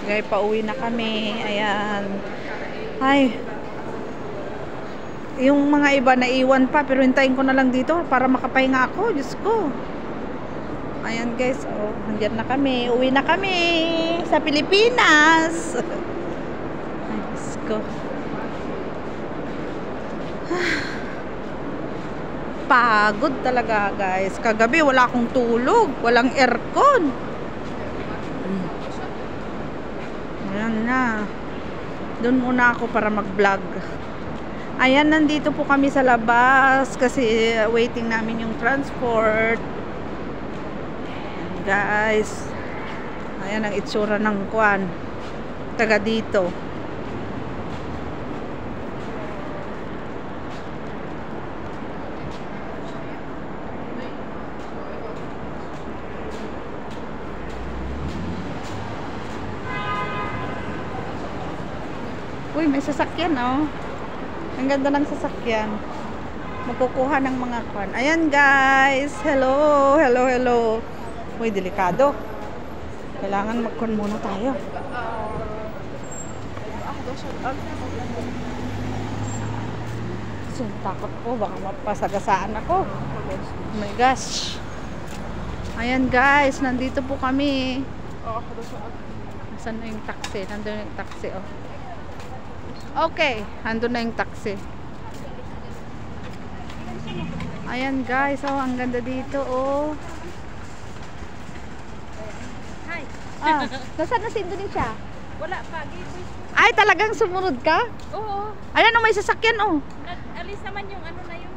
Guys, pauwi na kami. Ayan. Ay. Yung mga iba naiwan pa, pero hintayin ko na lang dito para makapahinga ako. Diyos ko. Ayan guys, oh, nandiyan na kami. Uwi na kami sa Pilipinas. Ay, Diyos ko. Pagod talaga guys. Kagabi wala akong tulog, walang aircon. Ayan na. Doon muna ako para mag-vlog. Ayan, nandito po kami sa labas kasi waiting namin yung transport. Ayan, guys. Ayan ang itsura ng kwan. Taga dito. Uy, may sasakyan oh. Ang ganda ng sasakyan. Magkukuha ng mga kwan. Ayan guys. Hello. Hello, hello. Uy, delikado. Kailangan magkwan muna tayo. So, takot ko. Baka mapasagasaan ako. Oh my gosh. Ayan guys. Nandito po kami. Saan na yung taxi? Nandun yung taxi oh. Okay, andun na yung taxi. Ayan guys, oh, ang ganda dito, oh. Hi. Nasaan na si Indonesia? Wala pa, Ay, talagang sumunod ka? oo. Ayan, oh, may sasakyan, oh. Alis naman yung ano na yun.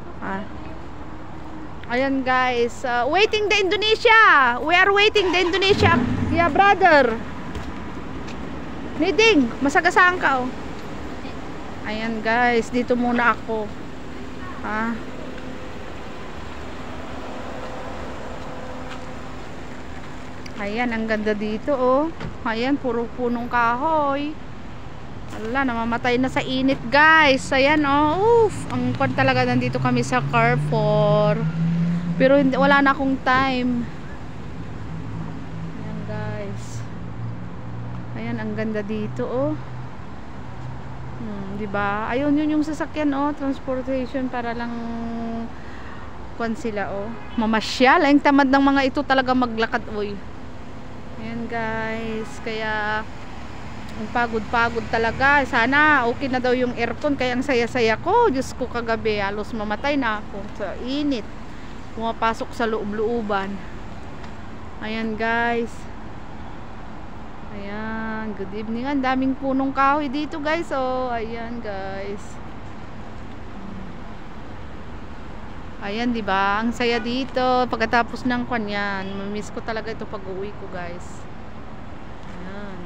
Ayan guys, waiting the Indonesia. We are waiting the Indonesia. Yeah, brother. Niding, masagasaan ka, oh. Ayan guys, dito muna ako. Ayan, ang ganda dito oh. Ayan, puro punong kahoy. Wala, namamatay na sa init guys. Ayan oh, ang kwan talaga, nandito kami sa Carrefour. Pero wala na akong time. Ayan guys. Ayan, ang ganda dito oh. Diba? Ayun yun yung sasakyan oh, transportation para lang kwan sila oh. Mamasyal, ang tamad ng mga ito talaga maglakad oy. Ayan guys, kaya ang pagod-pagod talaga. Sana okay na daw yung aircon, kaya ang saya-saya ko. Diyos ko, kagabi halos mamatay na ako sa init. Pumapasok sa loob-looban. Ayan guys. Ayan, good evening. Ang daming punong kahoy dito guys. Oh, ayan guys. Ayan, 'di ba? Ang saya dito pagkatapos ng kanyan. Mamiss ko talaga ito pag-uwi ko, guys. Ayan.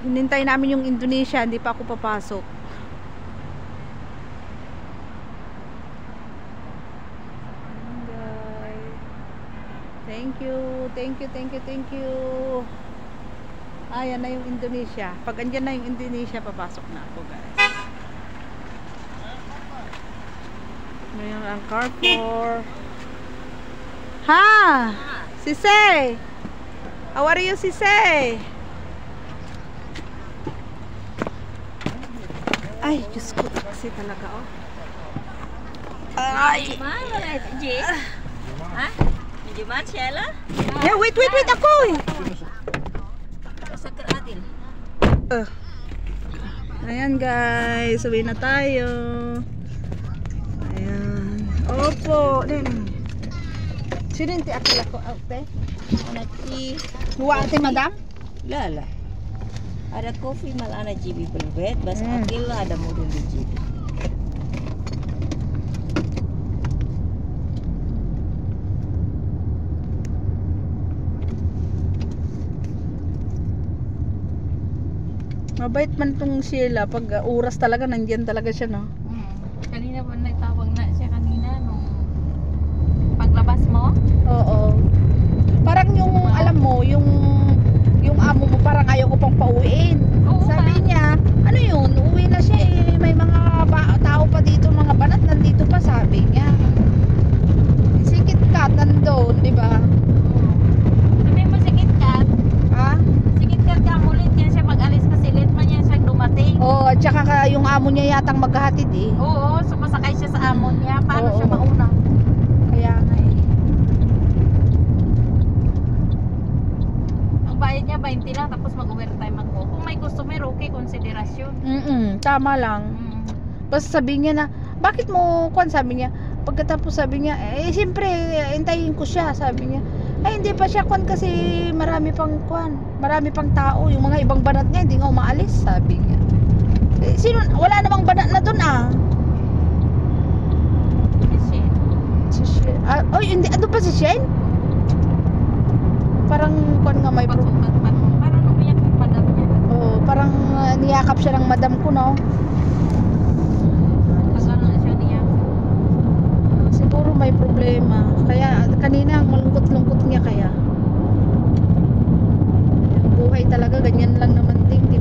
Hinintay namin yung Indonesia, hindi pa ako papasok. Thank you, thank you, thank you, thank you. Ayan na yung Indonesia. Pag andyan na yung Indonesia, papasok na ako guys. Ngayon ang Carrefour. Ha! Sisay! How are you, Sisay? Ay, Diyos ko, taxi talaga oh. Ay! Ha? Gimana Sheila? Yeah, wait ako. Sakit adil. Ayan guys, uwi na tayo. Ayan. Opo. Sinunti akila ko ate. Anaki. Huwa ate madam? Lala. Ada kopi mal ana jibi belbet, bas akil ada mudun di jibi. Mabait man tong Sheila. Pag oras talaga, nandiyan talaga siya, no? Kanina pa nagtawag na siya kanina, no? Paglabas mo? Oo. Parang yung, alam mo, yung amo mo parang ayaw ko pang pauwiin. Oo, Sabi niya, ano yun, uwi na siya eh. May mga tao pa dito, mga banat nandito pa, sabi niya. Sikit ka, nandun, di ba? Sabi mo si KitKat. Ha? amo niya yatang maghahatid eh. Oo, sumasakay siya sa amo niya. Paano Oo. siya mauna? Kaya nga eh. Ang bayad niya 20 lang tapos mag-overtime ako. Kung may customer, okay, konsiderasyon. Tama lang. Basta sabi niya na, bakit mo, kwan, sabi niya, pagkatapos sabi niya, eh siyempre, hintayin ko siya, sabi niya. Ay, hindi pa siya kwan kasi marami pang kwan, marami pang tao, yung mga ibang banat niya, hindi nga umaalis, sabi niya. Eh, sino, wala namang banat na dun ah. Kasi, Si Shane. Oh, hindi, ano pa si Shane? Parang kwan nga may parang umiyak yung madam niya. oh, parang niyakap siya ng madam ko, no? Kasal na siya niya. Siguro may problema. Kaya kanina ang malungkot-lungkot niya kaya. Yung buhay talaga ganyan lang naman din, di